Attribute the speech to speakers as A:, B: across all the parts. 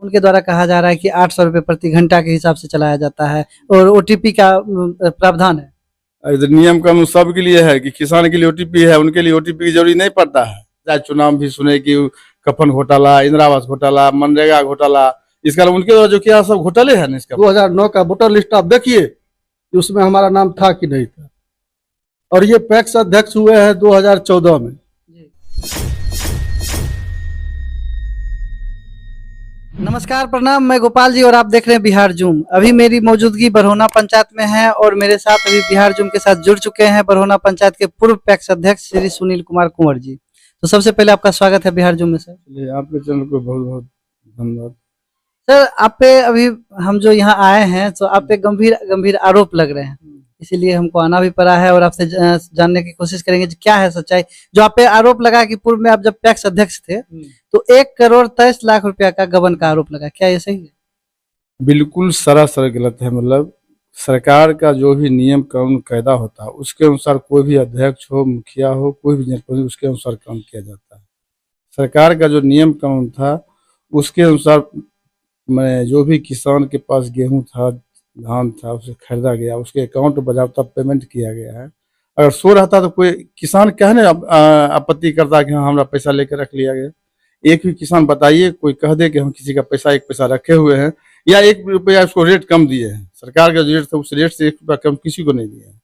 A: उनके द्वारा कहा जा रहा है कि 800 रुपये प्रति घंटा के हिसाब से चलाया जाता है और ओटीपी का प्रावधान है।
B: इधर नियम कानून सबके लिए है कि किसान के लिए ओटीपी है, उनके लिए ओटीपी की जरूरी नहीं पड़ता है। चाहे चुनाव भी सुने कि कफन घोटाला, इंदिरा आवास घोटाला, मनरेगा घोटाला, इसका उनके द्वारा जो किया सब घोटाले है ना। इसका
C: 2009 का वोटर लिस्ट आप देखिए कि उसमें हमारा नाम था कि नहीं था, और ये पैक्स अध्यक्ष हुए हैं 2014 में।
A: नमस्कार, प्रणाम। मैं गोपाल जी और आप देख रहे हैं बिहार जूम। अभी मेरी मौजूदगी बरहोना पंचायत में है और मेरे साथ अभी बिहार जूम के साथ जुड़ चुके हैं बरहोना पंचायत के पूर्व पैक्स अध्यक्ष श्री सुनील कुमार कुंवर जी। तो सबसे पहले आपका स्वागत है बिहार जूम में सर।
B: आपके चैनल को बहुत बहुत धन्यवाद
A: सर। आप पे अभी हम जो यहाँ आए हैं तो आप पे गंभीर गंभीर आरोप लग रहे हैं, इसीलिए हमको आना भी पड़ा है और आपसे जानने की कोशिश करेंगे क्या है सच्चाई। जो आप पे आरोप लगा कि पूर्व में आप जब पैक्स अध्यक्ष थे तो 1,23,00,000 रुपया का गबन का आरोप लगा, क्या ये सही है?
B: बिल्कुल सरासर गलत है। मतलब सरकार का जो भी नियम कानून कायदा होता है उसके अनुसार कोई भी अध्यक्ष हो, मुखिया हो, कोई भी जनप्रतिनिधि, उसके अनुसार काम किया जाता है। सरकार का जो नियम कानून था उसके अनुसार मैं जो भी किसान के पास गेहूं था, धान था, उसे खरीदा गया, उसके अकाउंट में बजाबता पेमेंट किया गया है। अगर सो रहता तो कोई किसान कहने आपत्ति करता कि हाँ हमारा पैसा लेकर रख लिया गया। एक भी किसान बताइए कोई कह दे कि हम किसी का पैसा 1 पैसा रखे हुए हैं या 1 रुपया उसको रेट कम दिए हैं। सरकार का जो रेट था उस रेट से 1 रुपया कम किसी को नहीं दिया है।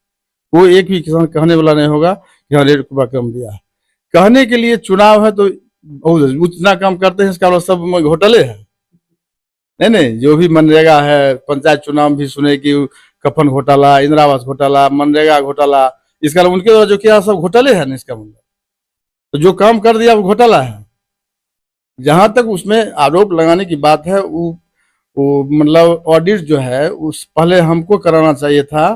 B: कोई एक भी किसान कहने वाला नहीं होगा कि हाँ 1 रुपया कम दिया है। कहने के लिए चुनाव है तो उतना काम करते हैं, इसका मतलब सब घोटाले है। नहीं, जो भी मनरेगा है, पंचायत चुनाव भी सुने कि कफन घोटाला, इंदिरा आवास घोटाला, मनरेगा घोटाला, इसका उनके द्वारा जो किया सब घोटाले है ना। इसका मतलब तो जो काम कर दिया वो घोटाला है। जहां तक उसमें आरोप लगाने की बात है वो मतलब ऑडिट जो है उस पहले हमको कराना चाहिए था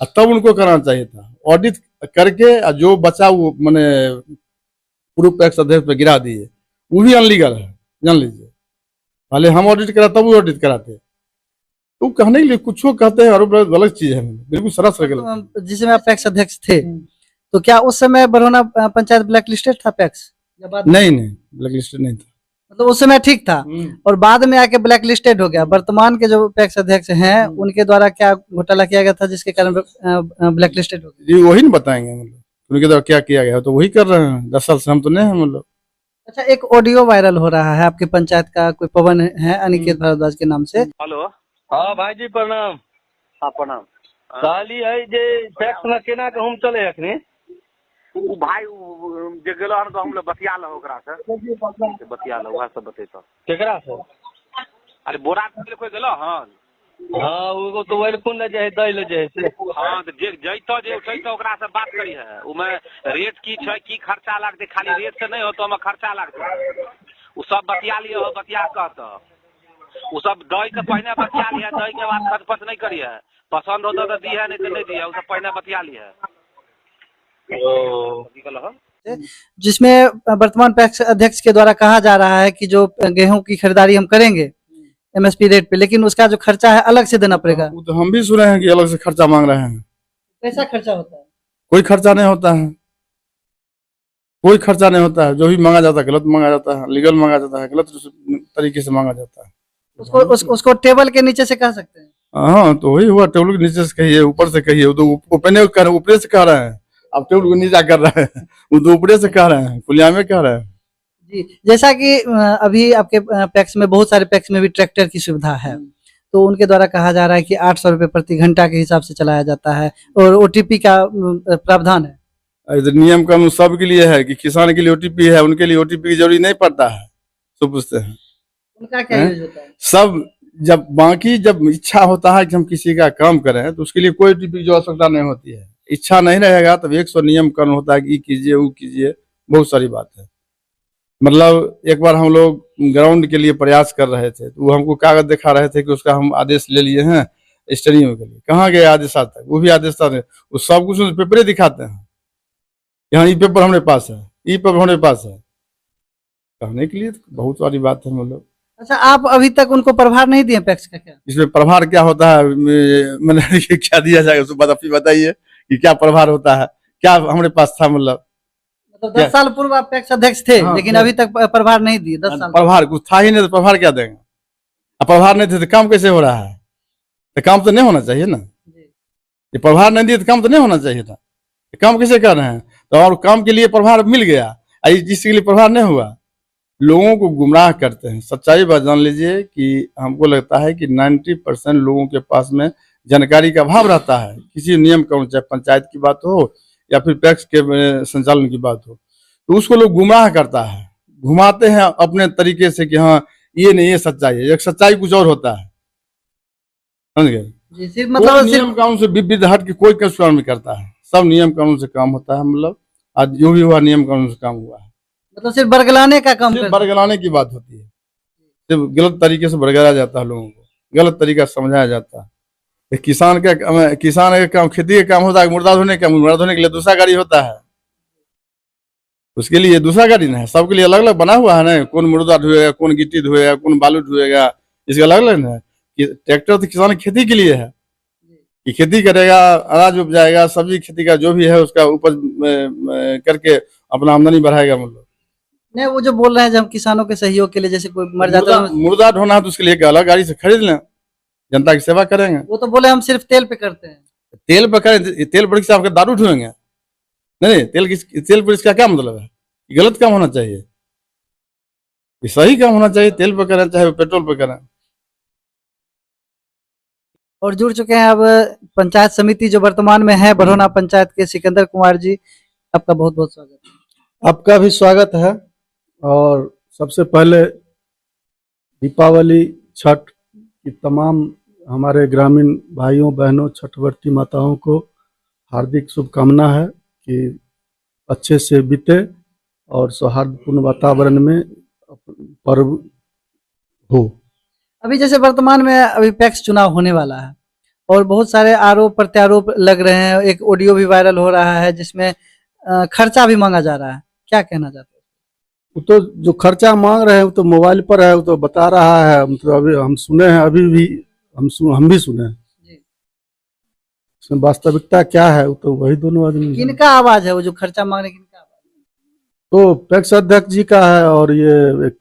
B: और तब उनको कराना चाहिए था। ऑडिट करके जो बचा वो मैंने पूर्व पैक्स अध्यक्ष पे गिरा दिए, वो भी अनलीगल है, जान लीजिए। पहले हम ऑडिट करा तब वो ऑडिट कराते। तो कहने के लिए कुछ कहते हैं आरोप गलत चीज है, बिल्कुल सरासर गलत।
A: जिस समय आप पैक्स अध्यक्ष थे तो क्या उस समय बरहोना पंचायत ब्लैक लिस्टेड था पैक्स?
B: नहीं, ब्लैक लिस्टेड नहीं था।
A: मतलब उस समय ठीक था और बाद में आके ब्लैक लिस्टेड हो गया। वर्तमान के जो पैक्स अध्यक्ष हैं उनके द्वारा क्या घोटाला किया गया था जिसके कारण ब्लैक लिस्टेड हो गया?
B: जी वही नहीं बताएंगे, मतलब उनके द्वारा क्या किया गया तो वही कर रहे हैं। 10 साल से हम तो नहीं है मतलब।
A: अच्छा, एक ऑडियो वायरल हो रहा है आपके पंचायत का, कोई पवन है अनिकेत भारद्वाज के नाम से।
D: हेलो, हाँ भाई जी प्रणाम।
E: हाँ प्रणाम।
D: कहली है जे टैक्स में केना के हम चले अखनी
E: उ भाई जे गेलो हन तो हम लोग बतिया लो ओकरा से बतिया लो, वह सब बतेतो
D: केकरा से।
E: अरे बोरा के कोई गेलो हन।
D: हाँ वो तो वही कौन ले जाए दै ले जाए से।
E: हाँ तो जे जइतो जे उठैतो ओकरा से बात करी है। उमे रेट की छै, की खर्चा लागते, खाली रेट से नहीं हो तो ओमे खर्चा लागते उ सब बतिया लियो। बतिया कहतो उ सब दई के पहले बतिया लिया, दई के बाद खर्च नहीं करिए। पसंद होता तो दिए, नहीं तो नहीं दिए, उ सब पहले बतिया लिया।
A: जिसमें वर्तमान पैक्स अध्यक्ष के द्वारा कहा जा रहा है कि जो गेहूं की खरीदारी हम करेंगे एमएसपी रेट पे, लेकिन उसका जो खर्चा है अलग से देना पड़ेगा।
B: वो तो हम भी सुने हैं कि अलग से खर्चा मांग रहे हैं।
A: कैसा खर्चा होता है?
B: कोई खर्चा नहीं होता है, कोई खर्चा नहीं होता है। जो भी मांगा जाता है गलत मांगा जाता है, लीगल मांगा जाता है, गलत तरीके से मांगा जाता है।
A: उसको टेबल के नीचे से कह सकते हैं।
B: हाँ तो वही हुआ, टेबल के नीचे से कहिए, ऊपर से कहिए। वो तो ऊपर से कह रहे हैं, आप टेबल को नीचा कर रहे हैं। वो तो ऊपर से कह रहे हैं, खुलिया में कह रहे हैं।
A: जी, जैसा कि अभी आपके पैक्स में, बहुत सारे पैक्स में भी ट्रैक्टर की सुविधा है, तो उनके द्वारा कहा जा रहा है कि 800 रुपये प्रति घंटा के हिसाब से चलाया जाता है और ओटीपी का प्रावधान है।
B: इधर नियम कानून सबके लिए है कि किसान के लिए ओटीपी है, उनके लिए ओटीपी की जरूरी नहीं पड़ता है। सब पूछते हैं
A: उनका क्या यूज होता है?
B: सब जब इच्छा होता है कि हम किसी का काम करें तो उसके लिए कोई ओटीपी की आवश्यकता नहीं होती है। इच्छा नहीं रहेगा तब 100 नियम कानून होता है कि कीजिए वो कीजिए, बहुत सारी बात है। मतलब एक बार हम लोग ग्राउंड के लिए प्रयास कर रहे थे तो वो हमको कागज दिखा रहे थे कि उसका हम आदेश ले लिए हैं स्टेडियम के लिए। कहाँ गए आदेश आता है? वो भी आदेश था, वो सब कुछ पेपरे दिखाते हैं, यहाँ ई पेपर हमारे पास है, ई पेपर हमारे पास है। कहने के लिए तो बहुत सारी बात है मतलब।
A: अच्छा, आप अभी तक उनको प्रभार नहीं दिए पैक्स का? क्या
B: इसमें प्रभार क्या होता है, मैंने क्या दिया जाएगा उसको बताइए कि क्या प्रभार होता है, क्या हमारे पास था। मतलब
A: 10 साल पूर्व आप पैक्स अध्यक्ष थे, लेकिन अभी तक प्रभार नहीं दिए। 10 साल
B: प्रभार कुछ था ही नहीं तो प्रभार क्या देंगे? अब प्रभार नहीं थे तो काम कैसे हो रहा है? तो काम तो नहीं होना चाहिए ना। ये प्रभार नहीं दिए तो काम तो नहीं होना चाहिए था। काम कैसे कर रहे हैं? तो और काम के लिए प्रभार मिल गया, जिसके लिए प्रभार नहीं हुआ। लोगों को गुमराह करते हैं। सच्चाई बात जान लीजिए कि हमको लगता है कि 90% लोगों के पास में जानकारी का अभाव रहता है। किसी नियम कानून, चाहे पंचायत की बात हो या फिर पैक्स के संचालन की बात हो, तो उसको लोग गुमराह करता है, घुमाते हैं अपने तरीके से कि हाँ ये नहीं, ये सच्चाई है। एक सच्चाई कुछ और होता है, समझ गए?
A: जी, सिर्फ
B: मतलब
A: मतलब
B: नियम कानून से विरुद्ध हट के कोई काम नहीं करता है। सब नियम कानून से काम होता है। मतलब आज जो भी हुआ नियम कानून से काम हुआ है।
A: सिर्फ बरगलाने का काम
B: सिर्फ
A: करते हैं।
B: बरगलाने की बात होती है। सिर्फ गलत तरीके से बरगलाया जाता है, लोगों को गलत तरीका समझाया जाता है। किसान का काम, खेती का काम होता है मुर्दा धोने का। मुर्दा धोने के लिए दूसरा गाड़ी होता है, उसके लिए दूसरा गाड़ी ना है। सबके लिए अलग अलग बना हुआ है ना। कौन मुर्दा धोएगा, कौन गिट्टी धोएगा, कौन बालू धोएगा, इसका अलग अलग है। ट्रैक्टर तो किसान की खेती के लिए है कि खेती करेगा, अनाज उपजाएगा, सब्जी खेती का जो भी है उसका उपज करके अपना आमदनी बढ़ाएगा। मतलब
A: नहीं, वो जो बोल रहे हैं जब हम किसानों के सहयोग के लिए, जैसे कोई मर जाता है
B: मुर्दा ढोना है तो उसके लिए एक अलग गाड़ी से खरीद लें, जनता की सेवा करेंगे।
A: वो तो बोले हम सिर्फ तेल पे करते हैं।
B: तेल पर करें, तेल पर आपके दारू ढोएंगे? नहीं, तेल पर इसका क्या मतलब है? गलत काम होना चाहिए, ये सही काम होना चाहिए। तेल पर करें चाहे पेट्रोल पर करें।
A: और जुड़ चुके हैं अब पंचायत समिति जो वर्तमान में है बरहोना पंचायत के सिकंदर कुमार जी, आपका बहुत बहुत स्वागत है।
C: आपका भी स्वागत है। और सबसे पहले दीपावली, छठ की तमाम हमारे ग्रामीण भाइयों बहनों, छठवर्ती माताओं को हार्दिक शुभकामना है कि अच्छे से बीते और सौहार्दपूर्ण वातावरण में पर्व हो।
A: अभी जैसे वर्तमान में अभी पैक्स चुनाव होने वाला है और बहुत सारे आरोप प्रत्यारोप लग रहे हैं। एक ऑडियो भी वायरल हो रहा है जिसमें खर्चा भी मांगा जा रहा है, क्या कहना चाहते हैं?
C: वो तो जो खर्चा मांग रहे हैं वो तो मोबाइल पर है, वो तो बता रहा है। मतलब अभी हम सुने हैं, अभी भी हम भी सुने हैं। इसमें वास्तविकता क्या है वो तो वही दोनों आदमी।
A: किनका आवाज है वो जो खर्चा मांग रहे हैं, किनका आवाज?
C: तो पैक्स अध्यक्ष जी का है और ये एक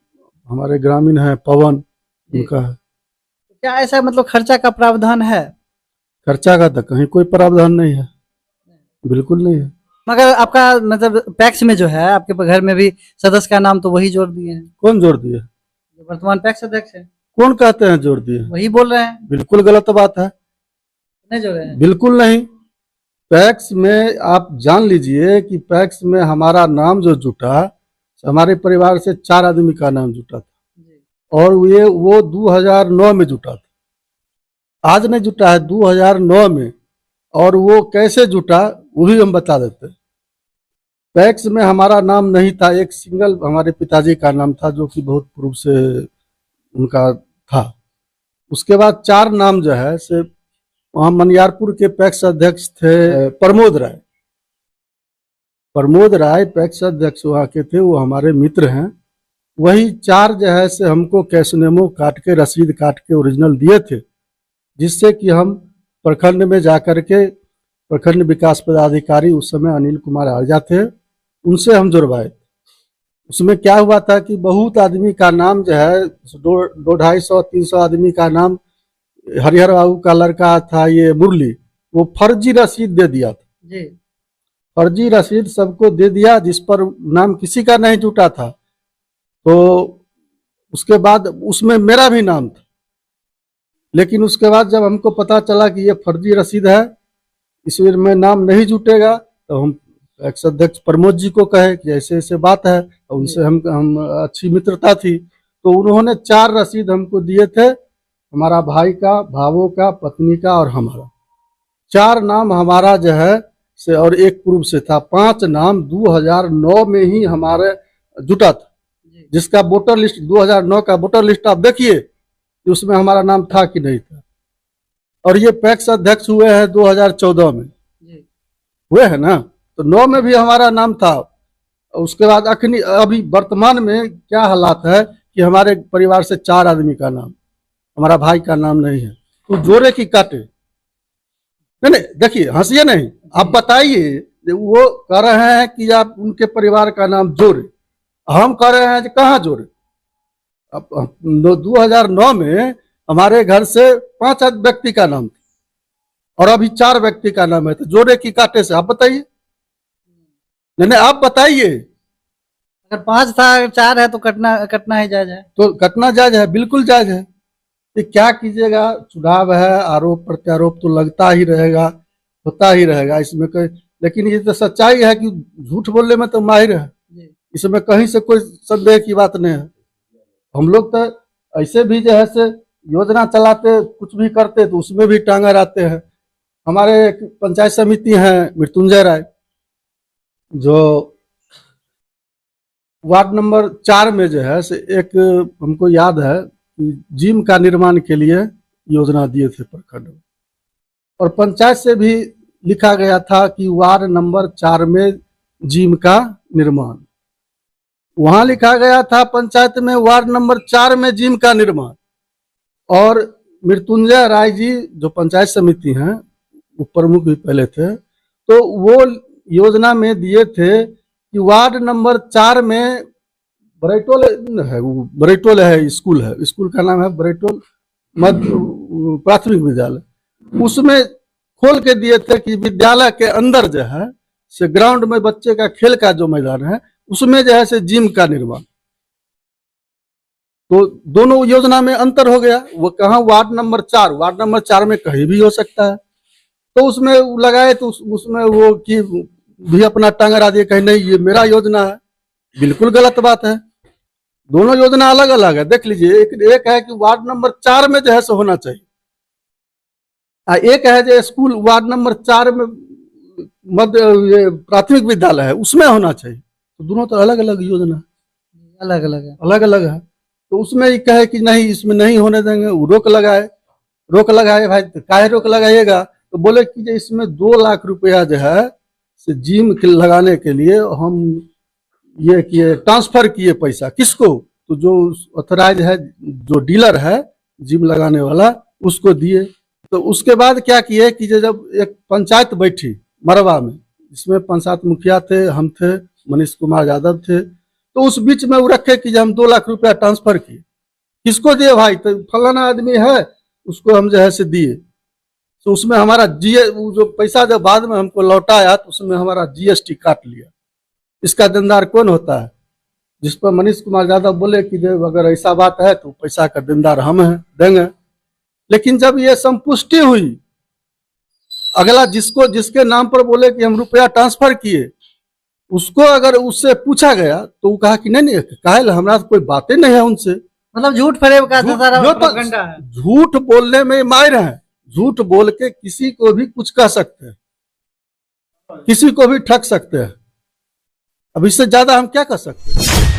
C: हमारे ग्रामीण है पवन, उनका है।
A: क्या ऐसा मतलब खर्चा का प्रावधान है?
C: खर्चा का तो कहीं कोई प्रावधान नहीं है, बिल्कुल नहीं है।
A: मगर आपका मतलब पैक्स में जो है आपके घर में भी सदस्य का नाम तो वही जोड़ दिए हैं,
C: कौन जोड़ दिए?
A: जो वर्तमान पैक्स अध्यक्ष है
C: कौन कहते हैं जोड़ दिए?
A: वही बोल रहे हैं।
C: बिल्कुल गलत बात है,
A: नहीं जोड़े हैं?
C: बिल्कुल नहीं। पैक्स में आप जान लीजिए कि पैक्स में हमारा नाम जो जुटा, हमारे परिवार से 4 आदमी का नाम जुटा था और वो 2009 में जुटा था। आज नहीं जुटा है, 2009 में। और वो कैसे जुटा वो भी हम बता देते हैं। पैक्स में हमारा नाम नहीं था, एक सिंगल हमारे पिताजी का नाम था जो कि बहुत पूर्व से उनका था। उसके बाद 4 नाम जो है से वहाँ मनियारपुर के पैक्स अध्यक्ष थे प्रमोद राय। प्रमोद राय पैक्स अध्यक्ष वहाँ के थे, वो हमारे मित्र हैं। वही 4 जो है से हमको कैश मेमो काट के, रसीद काट के ओरिजिनल दिए थे, जिससे कि हम प्रखंड में जाकर के प्रखंड विकास पदाधिकारी उस समय अनिल कुमार आर्या थे, उनसे हम जुड़वाए। उसमें क्या हुआ था कि बहुत आदमी का नाम जो है 200-250-300 आदमी का नाम, हरिहर बाबू का लड़का था ये मुरली, वो फर्जी रसीद दे दिया था
A: जी।
C: फर्जी रसीद सबको दे दिया जिस पर नाम किसी का नहीं जुटा था। तो उसके बाद उसमें मेरा भी नाम था, लेकिन उसके बाद जब हमको पता चला कि ये फर्जी रसीद है, इसमें नाम नहीं जुटेगा, तो हम एक्स अध्यक्ष प्रमोद जी को कहे कि ऐसे ऐसे बात है। और उनसे हम अच्छी मित्रता थी, तो उन्होंने 4 रसीद हमको दिए थे, हमारा भाई का, भावों का, पत्नी का और हमारा। 4 नाम हमारा जो है से और एक पूर्व से था। 5 नाम 2009 में ही हमारे जुटा था, जिसका वोटर लिस्ट 2009 का वोटर लिस्ट आप देखिए कि उसमें हमारा नाम था कि नहीं था। और ये पैक्स अध्यक्ष हुए हैं 2014 में हुए हैं ना, तो 9 में भी हमारा नाम था। उसके बाद अभी वर्तमान में क्या हालात है कि हमारे परिवार से 4 आदमी का नाम, हमारा भाई का नाम नहीं है। तो जोड़े की काटे? नहीं, देखिए हंसिए नहीं, आप बताइए। वो कह रहे हैं कि आप उनके परिवार का नाम जोड़े, हम कह रहे हैं कि कहाँ जोड़े। अब 2009 में हमारे घर से 5 व्यक्ति का नाम था और अभी 4 व्यक्ति का नाम है, तो जोड़े की काटे से आप बताइए। नहीं आप बताइए।
A: अगर 5 था, अगर 4 है तो कटना ही जायज है।
C: तो कटना जायज है, बिल्कुल जायज है। तो क्या कीजिएगा, चुनाव है, आरोप प्रत्यारोप तो लगता ही रहेगा, होता ही रहेगा इसमें कोई, लेकिन ये तो सच्चाई है कि झूठ बोलने में तो माहिर है, इसमें कहीं से कोई संदेह की बात नहीं है। हम लोग तो ऐसे भी जो है से योजना चलाते, कुछ भी करते तो उसमें भी टांगा रहते हैं। हमारे एक पंचायत समिति है मृत्युंजय राय, जो वार्ड नंबर 4 में जो है से एक हमको याद है कि जिम का निर्माण के लिए योजना दिए थे प्रखंड में, और पंचायत से भी लिखा गया था कि वार्ड नंबर 4 में जिम का निर्माण, वहां लिखा गया था पंचायत में वार्ड नंबर 4 में जिम का निर्माण। और मृत्युंजय राय जी जो पंचायत समिति हैं, वो प्रमुख भी पहले थे, तो वो योजना में दिए थे कि वार्ड नंबर 4 में बरेटोल है, वो बरेटोल है, स्कूल है, स्कूल का नाम है बरेटोल मध्य प्राथमिक विद्यालय, उसमें खोल के दिए थे कि विद्यालय के अंदर जो है से ग्राउंड में बच्चे का खेल का जो मैदान है उसमें जो है से जिम का निर्माण। तो दोनों योजना में अंतर हो गया। वो कहा वार्ड नंबर 4 में कहीं भी हो सकता है, तो उसमें लगाए तो उसमें वो कि भी अपना टांग अड़ा दिए, कहीं नहीं ये मेरा योजना है। बिल्कुल गलत बात है, दोनों योजना अलग अलग है। देख लीजिए, एक है कि वार्ड नंबर 4 में जो है सो होना चाहिए, एक है जो स्कूल वार्ड नंबर 4 में मध्य प्राथमिक विद्यालय है उसमें होना चाहिए। तो दोनों तो अलग अलग योजना
A: अलग अलग है,
C: अलग अलग है। तो उसमें ये कहे कि नहीं इसमें नहीं होने देंगे, वो रोक लगाए भाई, काहे रोक लगाइएगा, तो बोले कि इसमें 2 लाख रुपया जो है से जिम लगाने के लिए हम ये किए, ट्रांसफर किए पैसा किसको, तो जो ऑथराइज है, जो डीलर है जिम लगाने वाला, उसको दिए। तो उसके बाद क्या किए कि जब एक पंचायत बैठी मरवा में, इसमें पंचायत मुखिया थे, हम थे, मनीष कुमार यादव थे, तो उस बीच में वो रखे कि हम 2 लाख रुपया ट्रांसफर किए। किसको दिए भाई, तो फलाना आदमी है उसको हम जो है से दिए। तो उसमें हमारा जो पैसा जब बाद में हमको लौटाया तो उसमें हमारा GST काट लिया। इसका देनदार कौन होता है, जिस पर मनीष कुमार यादव बोले कि जब अगर ऐसा बात है तो पैसा का देनदार हम हैं, देंगे। लेकिन जब ये संपुष्टि हुई, अगला जिसके नाम पर बोले कि हम रुपया ट्रांसफर किए, उसको अगर उससे पूछा गया तो वो कहा कि नहीं काहे हमारा कोई बातें नहीं है उनसे।
A: मतलब झूठ फरेब का सारा
C: जो
A: प्रोपेगेंडा है।
C: झूठ बोलने में माहिर है, झूठ बोल के किसी को भी कुछ कह सकते हैं, किसी को भी ठग सकते हैं। अब इससे ज्यादा हम क्या कर सकते हैं।